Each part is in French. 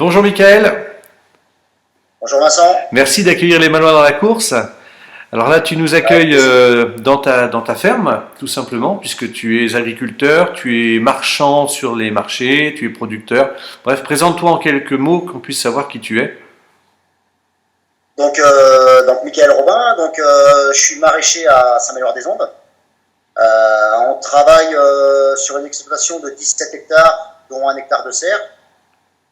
Bonjour Michael, Bonjour Vincent. merci d'accueillir les Manois dans la course. Alors là, tu nous Avec accueilles plaisir. dans ta ferme, tout simplement, puisque tu es agriculteur, tu es marchand sur les marchés, tu es producteur. Bref, présente-toi en quelques mots qu'on puisse savoir qui tu es. Donc Michael Robin, je suis maraîcher à Saint-Méloire-des-Ondes. On travaille sur une exploitation de 17 hectares, dont un hectare de serre.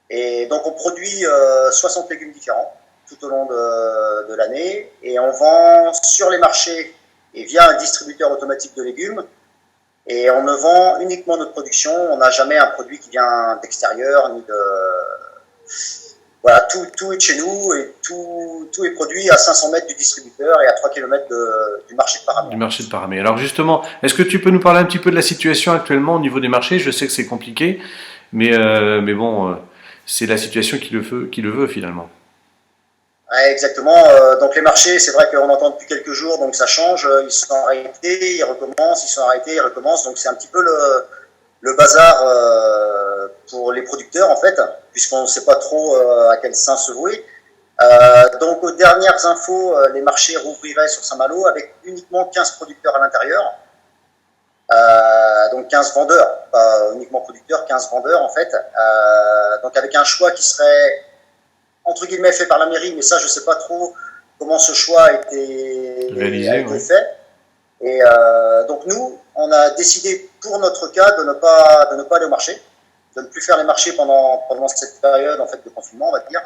Et donc on produit 60 légumes différents tout au long de l'année. Et on vend sur les marchés et via un distributeur automatique de légumes. Et on ne vend uniquement notre production. On n'a jamais un produit qui vient d'extérieur, ni de, voilà, tout est de chez nous et tout est produit à 500 mètres du distributeur et à 3 km du marché de Du Paramé. marché de Paramé. Alors justement, est-ce que tu peux nous parler un petit peu de la situation actuellement au niveau des marchés? Je sais que c'est compliqué, mais bon, c'est la situation qui le veut finalement. Ouais, exactement. Donc les marchés, c'est vrai qu'on entend depuis quelques jours, donc ça change. Ils sont arrêtés, ils recommencent, ils sont arrêtés, ils recommencent. Donc c'est un petit peu le bazar pour les producteurs en fait, puisqu'on ne sait pas trop à quel sein se vouer. Donc aux dernières infos, les marchés rouvriraient sur Saint-Malo avec uniquement 15 producteurs à l'intérieur. Donc 15 vendeurs, pas uniquement producteurs, 15 vendeurs en fait. Donc avec un choix qui serait entre guillemets fait par la mairie, mais ça je sais pas trop comment ce choix a Réalisé, été oui. fait. Et donc nous, on a décidé pour notre cas de ne pas aller au marché, de ne plus faire les marchés pendant cette période en fait de confinement, on va dire,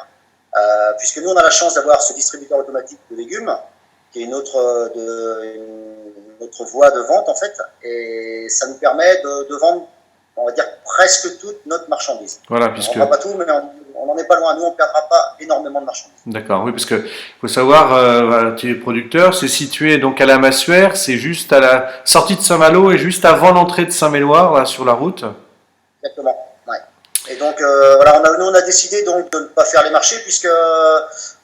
puisque nous on a la chance d'avoir ce distributeur automatique de légumes, qui est une autre voie de vente en fait, et ça nous permet de vendre, on va dire, presque toute notre marchandise. Voilà, On ne puisque vendra pas tout, mais on n'en est pas loin. Nous, on ne perdra pas énormément de marchandises. d'accord, oui, parce que faut savoir, voilà, tu es producteur, c'est situé donc à la Massuère, c'est juste à la sortie de Saint-Malo et juste avant l'entrée de Saint-Méloire, là, sur la route. Exactement. Ouais. Et donc, voilà, nous, on a décidé donc de ne pas faire les marchés puisque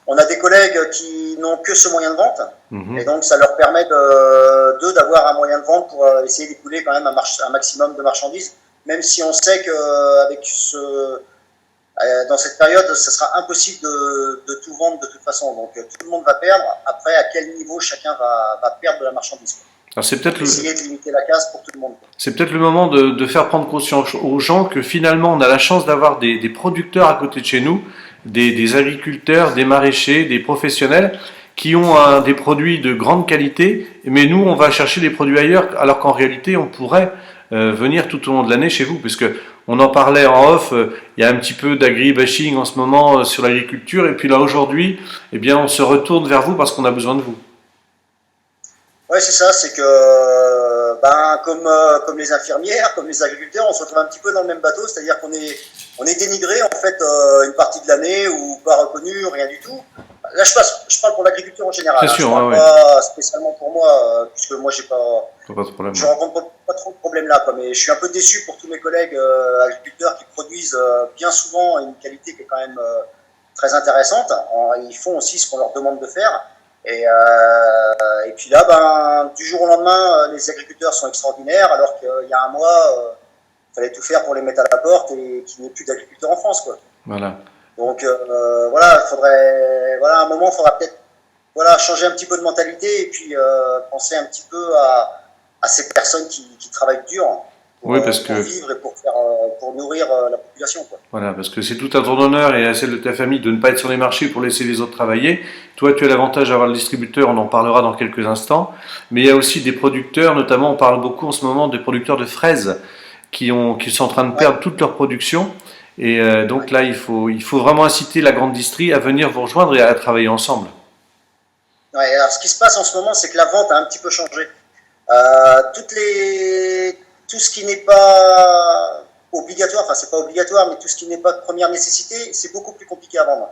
on a des collègues qui n'ont que ce moyen de vente. Et Mhm. donc, ça leur permet d'eux d'avoir un moyen de vente pour essayer d'écouler quand même un maximum de marchandises, même si on sait qu'avec dans cette période, ce sera impossible de tout vendre de toute façon. Donc, tout le monde va perdre. Après, à quel niveau chacun va perdre de la marchandise, quoi. Alors Donc, essayer de limiter la casse pour tout le monde, quoi. c'est peut-être le moment de faire prendre conscience aux gens que finalement on a la chance d'avoir des producteurs à côté de chez nous, des agriculteurs, des maraîchers, des professionnels qui ont des produits de grande qualité, mais nous on va chercher des produits ailleurs alors qu'en réalité on pourrait venir tout au long de l'année chez vous, puisque on en parlait en off, il y a un petit peu d'agri-bashing en ce moment sur l'agriculture, et puis là aujourd'hui, eh bien on se retourne vers vous parce qu'on a besoin de vous. Ouais, c'est ça, c'est que comme les infirmières, comme les agriculteurs, on se retrouve un petit peu dans le même bateau, c'est-à-dire on est dénigré en fait une partie de l'année ou pas reconnu, rien du tout. Là, je parle pour l'agriculture en général, C'est hein, je sûr, parle ouais, ouais, pas spécialement pour moi, puisque moi pas de problème. je Ouais. rencontre pas trop de problèmes là, quoi, mais je suis un peu déçu pour tous mes collègues agriculteurs qui produisent bien souvent une qualité qui est quand même très intéressante. Ils font aussi ce qu'on leur demande de faire. Et puis là, du jour au lendemain, les agriculteurs sont extraordinaires, alors qu'il y a un mois, il fallait tout faire pour les mettre à la porte et qu'il n'y ait plus d'agriculteurs en France, quoi. Voilà. Donc voilà, voilà, à un moment, il faudra peut-être voilà, changer un petit peu de mentalité et puis penser un petit peu à ces personnes qui travaillent dur Oui, parce pour que vivre et pour nourrir la population, quoi. voilà, parce que c'est tout à ton honneur et à celle de ta famille de ne pas être sur les marchés pour laisser les autres travailler. Toi, tu as l'avantage d'avoir le distributeur, on en parlera dans quelques instants. Mais il y a aussi des producteurs, notamment on parle beaucoup en ce moment des producteurs de fraises qui sont en train de Ouais, perdre toute leur production. Et donc ouais. là, il faut vraiment inciter la grande distrie à venir vous rejoindre et à travailler ensemble. Ouais, alors ce qui se passe en ce moment, c'est que la vente a un petit peu changé. Tout ce qui n'est pas obligatoire, enfin c'est pas obligatoire, mais tout ce qui n'est pas de première nécessité, c'est beaucoup plus compliqué à vendre.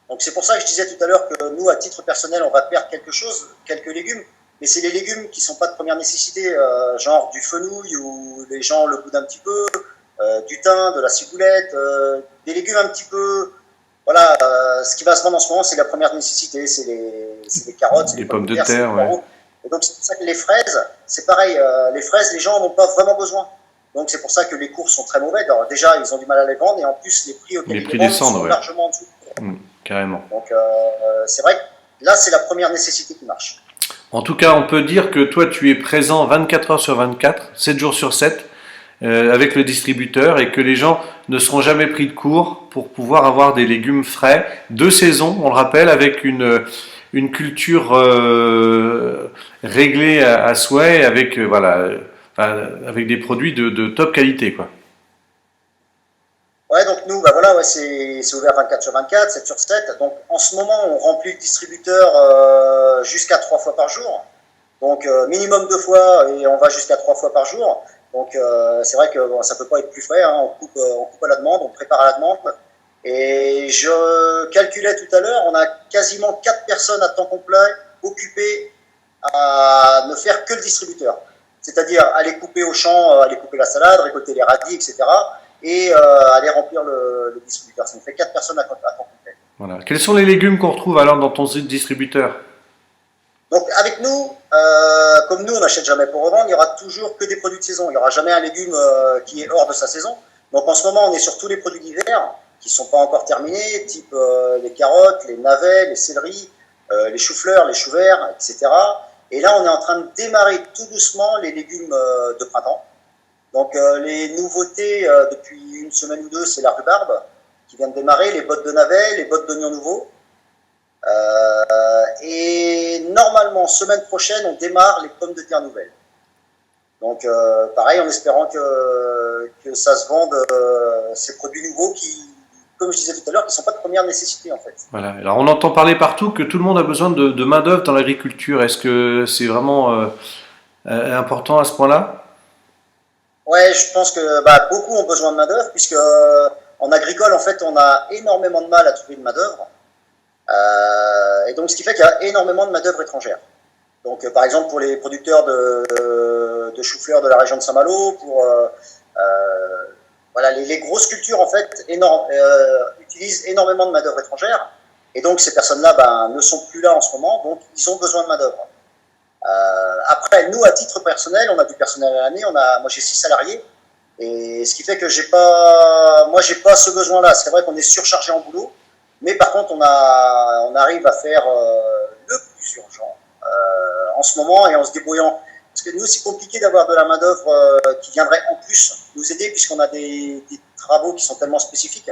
Donc c'est pour ça que je disais tout à l'heure que nous, à titre personnel, on va perdre quelque chose, quelques légumes, mais c'est les légumes qui sont pas de première nécessité, genre du fenouil où les gens le boudent un petit peu, du thym, de la ciboulette, des légumes un petit peu. Voilà, ce qui va se vendre en ce moment, c'est la première nécessité, c'est les carottes, c'est les Des pommes pommes de de terre, c'est les terre, ouais. poireaux. Et donc c'est pour ça que les fraises, c'est pareil, les fraises, les gens n'en ont pas vraiment besoin. Donc c'est pour ça que les cours sont très mauvais. Alors, déjà, ils ont du mal à les vendre et en plus, les prix auxquels Les ils prix les vendent descendent, sont ouais. largement en dessous. Carrément. Donc c'est vrai que là, c'est la première nécessité qui marche. En tout cas, on peut dire que toi, tu es présent 24 heures sur 24, 7 jours sur 7, avec le distributeur et que les gens ne seront jamais pris de court pour pouvoir avoir des légumes frais de saison, on le rappelle, avec une culture réglée à souhait, avec, avec des produits de top qualité, quoi. Ouais, donc nous, bah voilà, ouais, c'est ouvert 24 sur 24, 7 sur 7. Donc en ce moment, on remplit le distributeur jusqu'à 3 fois par jour. Donc minimum 2 fois et on va jusqu'à 3 fois par jour. Donc c'est vrai que bon, ça peut pas être plus frais, hein. On coupe à la demande, on prépare à la demande. Et je calculais tout à l'heure, on a quasiment 4 personnes à temps complet occupées à ne faire que le distributeur. C'est-à-dire aller couper au champ, aller couper la salade, récolter les radis, etc. Et aller remplir le distributeur. Ça nous fait 4 personnes à temps complet. Voilà. Quels sont les légumes qu'on retrouve alors dans ton distributeur? Donc avec nous, comme nous on n'achète jamais pour revendre, il n'y aura toujours que des produits de saison. Il n'y aura jamais un légume qui est hors de sa saison. Donc en ce moment on est sur tous les produits d'hiver qui ne sont pas encore terminés, type les carottes, les navets, les céleris, les choux-fleurs, les choux verts, etc. Et là on est en train de démarrer tout doucement les légumes de printemps. Donc les nouveautés depuis une semaine ou deux, c'est la rhubarbe qui vient de démarrer, les bottes de navets, les bottes d'oignons nouveaux. Et normalement, semaine prochaine, on démarre les pommes de terre nouvelles. Donc pareil, en espérant que ça se vende, ces produits nouveaux qui, comme je disais tout à l'heure, qui ne sont pas de première nécessité en fait. Voilà. Alors on entend parler partout que tout le monde a besoin de main-d'œuvre dans l'agriculture. Est-ce que c'est vraiment important à ce point-là? Ouais, je pense que beaucoup ont besoin de main-d'œuvre, puisque en agricole, en fait, on a énormément de mal à trouver de main-d'œuvre. Et donc, ce qui fait qu'il y a énormément de main-d'œuvre étrangère. Donc, par exemple, pour les producteurs de choux-fleurs de la région de Saint-Malo, pour voilà, les grosses cultures, en fait, utilisent énormément de main-d'œuvre étrangère. Et donc, ces personnes-là ne sont plus là en ce moment, donc ils ont besoin de main-d'œuvre. Après, nous, à titre personnel, on a du personnel à l'année. Moi, j'ai 6 salariés. Et ce qui fait que j'ai pas ce besoin-là. C'est vrai qu'on est surchargé en boulot. Mais par contre, on arrive à faire le plus urgent en ce moment et en se débrouillant. Parce que nous, c'est compliqué d'avoir de la main-d'œuvre qui viendrait en plus nous aider, puisqu'on a des travaux qui sont tellement spécifiques.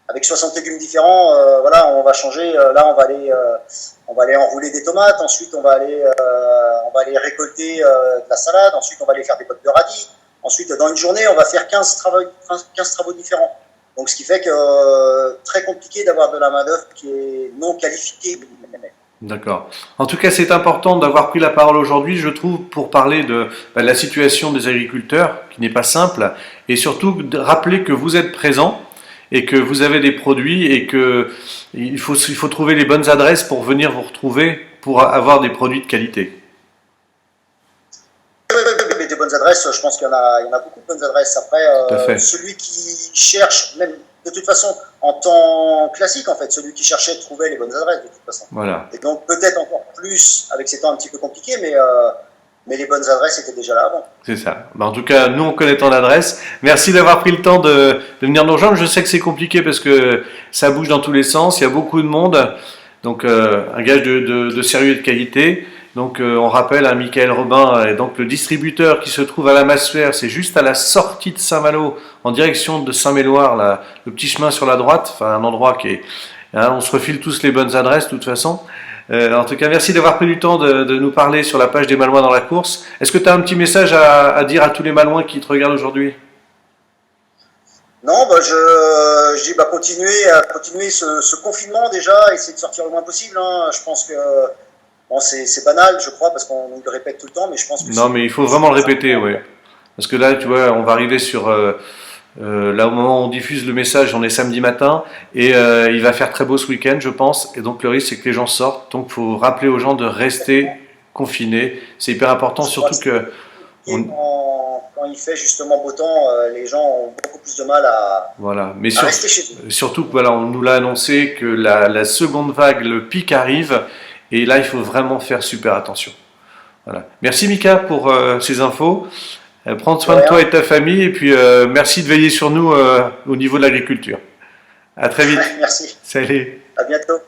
Avec 60 légumes différents, voilà, on va changer. Là, on va aller enrouler des tomates. Ensuite, on va aller récolter de la salade. Ensuite, on va aller faire des bottes de radis. Ensuite, dans une journée, on va faire 15 travaux différents. Donc, ce qui fait que très compliqué d'avoir de la main-d'œuvre qui est non qualifiée. D'accord. En tout cas, c'est important d'avoir pris la parole aujourd'hui, je trouve, pour parler de la situation des agriculteurs, qui n'est pas simple, et surtout de rappeler que vous êtes présents et que vous avez des produits et que il faut trouver les bonnes adresses pour venir vous retrouver pour avoir des produits de qualité. Oui, des bonnes adresses, je pense qu'il y en a beaucoup de bonnes adresses. Après, celui qui cherche, même de toute façon, en temps classique, en fait, celui qui cherchait trouvait les bonnes adresses, de toute façon. Voilà. Et donc, peut-être encore plus avec ces temps un petit peu compliqués, mais les bonnes adresses étaient déjà là avant. C'est ça. En tout cas, nous, on connaît ton adresse. Merci d'avoir pris le temps de venir nous rejoindre. Je sais que c'est compliqué parce que ça bouge dans tous les sens. Il y a beaucoup de monde. Donc, un gage de sérieux et de qualité. Donc, on rappelle à Michael Robin, donc le distributeur qui se trouve à la Massuère, c'est juste à la sortie de Saint-Malo, en direction de Saint-Méloire, le petit chemin sur la droite, enfin un endroit qui est... Hein, on se refile tous les bonnes adresses de toute façon. En tout cas, merci d'avoir pris du temps de nous parler sur la page des Malouins dans la course. Est-ce que tu as un petit message à dire à tous les Malouins qui te regardent aujourd'hui? Non, je dis continuer ce confinement déjà, essayer de sortir le moins possible. Hein. Je pense que bon, c'est banal, je crois, parce qu'on nous le répète tout le temps, mais je pense que non, mais il faut vraiment le répéter, oui. Parce que là, tu vois, on va arriver sur... là, au moment où on diffuse le message, on est samedi matin et il va faire très beau ce week-end, je pense. Et donc, le risque, c'est que les gens sortent. Donc, il faut rappeler aux gens de rester confinés. C'est hyper important, surtout que... Quand il fait justement beau temps, les gens ont beaucoup plus de mal à rester chez eux. Surtout que voilà, on nous l'a annoncé que la seconde vague, le pic arrive. Et là, il faut vraiment faire super attention. Voilà. Merci Mika pour ces infos. Prends De soin de toi rien. et de ta famille et puis merci de veiller sur nous au niveau de l'agriculture. À très vite. Merci. Salut. À bientôt.